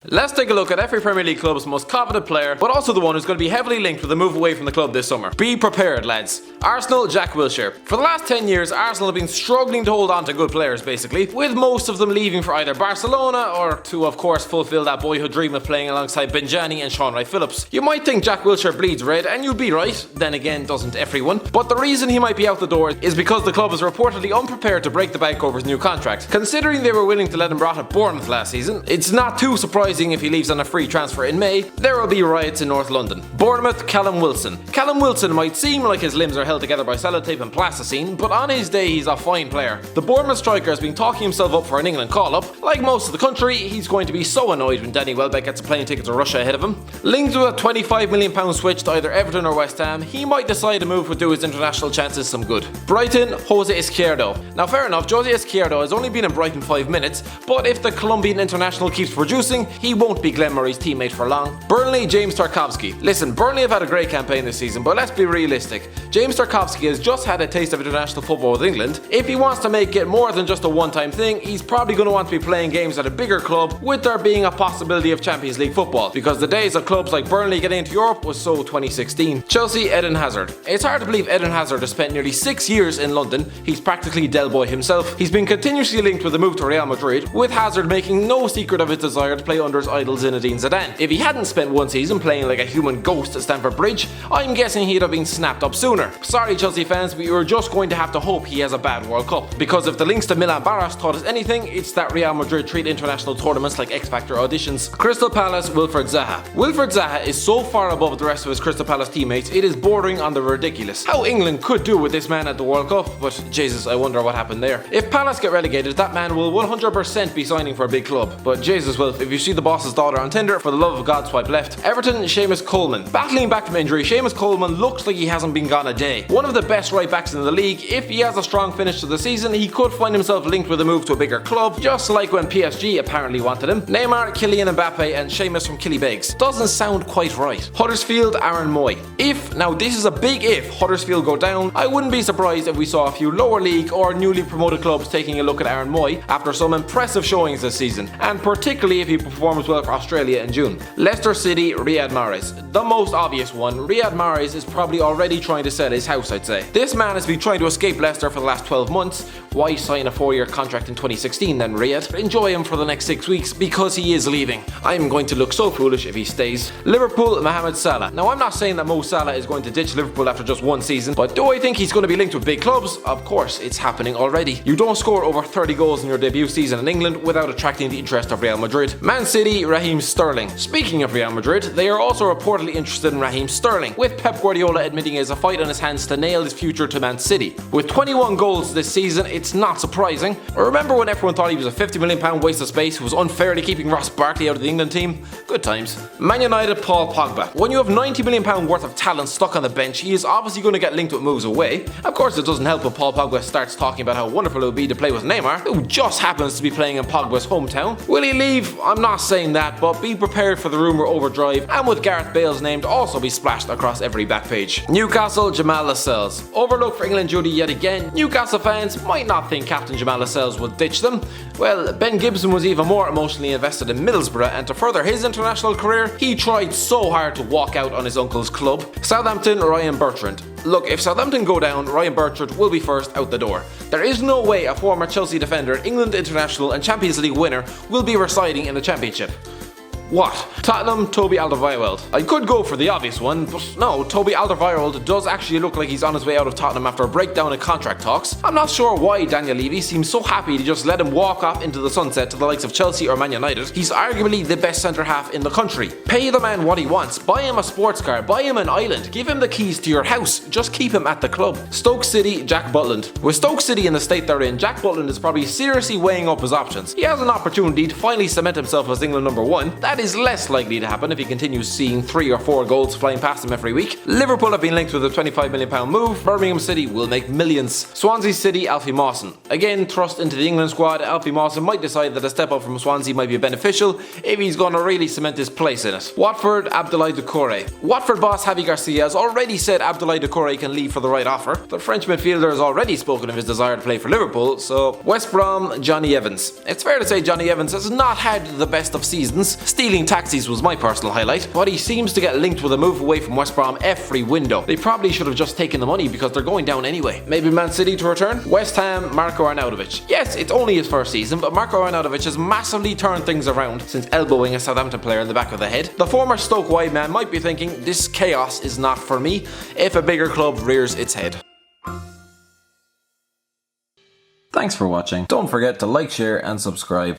Let's take a look at every Premier League club's most coveted player, but also the one who's going to be heavily linked with a move away from the club this summer. Be prepared, lads. Arsenal, Jack Wilshere. For the last 10 years, Arsenal have been struggling to hold on to good players, basically, with most of them leaving for either Barcelona or to, of course, fulfill that boyhood dream of playing alongside Benjani and Sean Wright-Phillips. You might think Jack Wilshere bleeds red, and you'd be right, then again, doesn't everyone. But the reason he might be out the door is because the club is reportedly unprepared to break the bank over his new contract. Considering they were willing to let him rot at Bournemouth last season, it's not too surprising if he leaves on a free transfer in May. There will be riots in North London. Bournemouth, Callum Wilson. Callum Wilson might seem like his limbs are held together by sellotape and plasticine, but on his day he's a fine player. The Bournemouth striker has been talking himself up for an England call-up. Like most of the country, he's going to be so annoyed when Danny Welbeck gets a plane ticket to Russia ahead of him. Linked with a £25 million switch to either Everton or West Ham, he might decide a move would do his international chances some good. Brighton, Jose Izquierdo. Now fair enough, Jose Izquierdo has only been in Brighton 5 minutes, but if the Colombian international keeps producing, he won't be Glenn Murray's teammate for long. Burnley, James Tarkowski. Listen, Burnley have had a great campaign this season, but let's be realistic. James Tarkowski has just had a taste of international football with England. If he wants to make it more than just a one-time thing, he's probably going to want to be playing games at a bigger club, with there being a possibility of Champions League football, because the days of clubs like Burnley getting into Europe was so 2016. Chelsea, Eden Hazard. It's hard to believe Eden Hazard has spent nearly 6 years in London. He's practically Del Boy himself. He's been continuously linked with the move to Real Madrid, with Hazard making no secret of his desire to play under his idol Zinedine Zidane. If he hadn't spent one season playing like a human ghost at Stamford Bridge, I'm guessing he'd have been snapped up sooner. Sorry Chelsea fans, but you're just going to have to hope he has a bad World Cup, because if the links to Milan Barras taught us anything, it's that Real Madrid treat international tournaments like X Factor auditions. Crystal Palace, Wilfred Zaha. Wilfred Zaha is so far above the rest of his Crystal Palace teammates, it is bordering on the ridiculous. How England could do with this man at the World Cup, but Jesus, I wonder what happened there. If Palace get relegated, that man will 100% be signing for a big club. But Jesus, well, if you see the boss's daughter on Tinder, for the love of God, swipe left. Everton, Seamus Coleman. Battling back from injury, Seamus Coleman looks like he hasn't been gone a day. One of the best right backs in the league. If he has a strong finish to the season, he could find himself linked with a move to a bigger club, just like when PSG apparently wanted him. Neymar, Kylian Mbappe and Seamus from Killybegs. Doesn't sound quite right. Huddersfield, Aaron Mooy. If, now this is a big if, Huddersfield go down, I wouldn't be surprised if we saw a few lower league or newly promoted clubs taking a look at Aaron Mooy after some impressive showings this season, and particularly if he performs well for Australia in June. Leicester City, RIYAD MAHREZ. The most obvious one, RIYAD MAHREZ is probably already trying to sell his house, I'd say. This man has been trying to escape Leicester for the last 12 months. Why sign a 4-year contract in 2016 then, RIYAD? Enjoy him for the next 6 weeks, because he is leaving. I'm going to look so foolish if he stays. Liverpool, Mohamed Salah. Now I'm not saying that Mo Salah is going to ditch Liverpool after just one season, but do I think he's going to be linked with big clubs? Of course, it's happening already. You don't score over 30 goals in your debut season in England without attracting the interest of Real Madrid. Man City, Raheem Sterling. Speaking of Real Madrid, they are also reportedly interested in Raheem Sterling, with Pep Guardiola admitting he has a fight on his hands to nail his future to Man City. With 21 goals this season, it's not surprising. Remember when everyone thought he was a £50 million waste of space who was unfairly keeping Ross Barkley out of the England team? Good times. Man United, Paul Pogba. When you have £90 million worth of talent stuck on the bench, he is obviously going to get linked with moves away. Of course, it doesn't help when Paul Pogba starts talking about how wonderful it would be to play with Neymar, who just happens to be playing in Pogba's hometown. Will he leave? I'm not saying that, but be prepared for the rumour overdrive, and with Gareth Bale's name to also be splashed across every back page. Newcastle, Jamal Lascelles. Overlooked for England duty yet again. Newcastle fans might not think Captain Jamal Lascelles would ditch them. Well, Ben Gibson was even more emotionally invested in Middlesbrough, and to further his international career, he tried so hard to walk out on his uncle's club. Southampton, Ryan Bertrand. Look, if Southampton go down, Ryan Bertrand will be first out the door. There is no way a former Chelsea defender, England international and Champions League winner will be residing in the Championship. What? Tottenham, Toby Alderweireld. I could go for the obvious one, but no, Toby Alderweireld does actually look like he's on his way out of Tottenham after a breakdown in contract talks. I'm not sure why Daniel Levy seems so happy to just let him walk off into the sunset to the likes of Chelsea or Man United. He's arguably the best centre half in the country. Pay the man what he wants, buy him a sports car, buy him an island, give him the keys to your house, just keep him at the club. Stoke City, Jack Butland. With Stoke City in the state they're in, Jack Butland is probably seriously weighing up his options. He has an opportunity to finally cement himself as England #1. That is less likely to happen if he continues seeing 3 or 4 goals flying past him every week. Liverpool have been linked with a £25 million move. Birmingham City will make millions. Swansea City, ALFIE MAWSON. Again, thrust into the England squad, ALFIE MAWSON might decide that a step up from Swansea might be beneficial if he's going to really cement his place in it. Watford, Abdoulaye Doucouré. Watford boss Javi Garcia has already said Abdoulaye Doucouré can leave for the right offer. The French midfielder has already spoken of his desire to play for Liverpool, so West Brom, Johnny Evans. It's fair to say Johnny Evans has not had the best of seasons. Steve Stealing taxis was my personal highlight, but he seems to get linked with a move away from West Brom every window. They probably should have just taken the money because they're going down anyway. Maybe Man City to return? West Ham, Marco Arnautovic. Yes, it's only his first season, but Marco Arnautovic has massively turned things around since elbowing a Southampton player in the back of the head. The former Stoke wide man might be thinking, this chaos is not for me, if a bigger club rears its head. Thanks for watching. Don't forget to like, share and subscribe.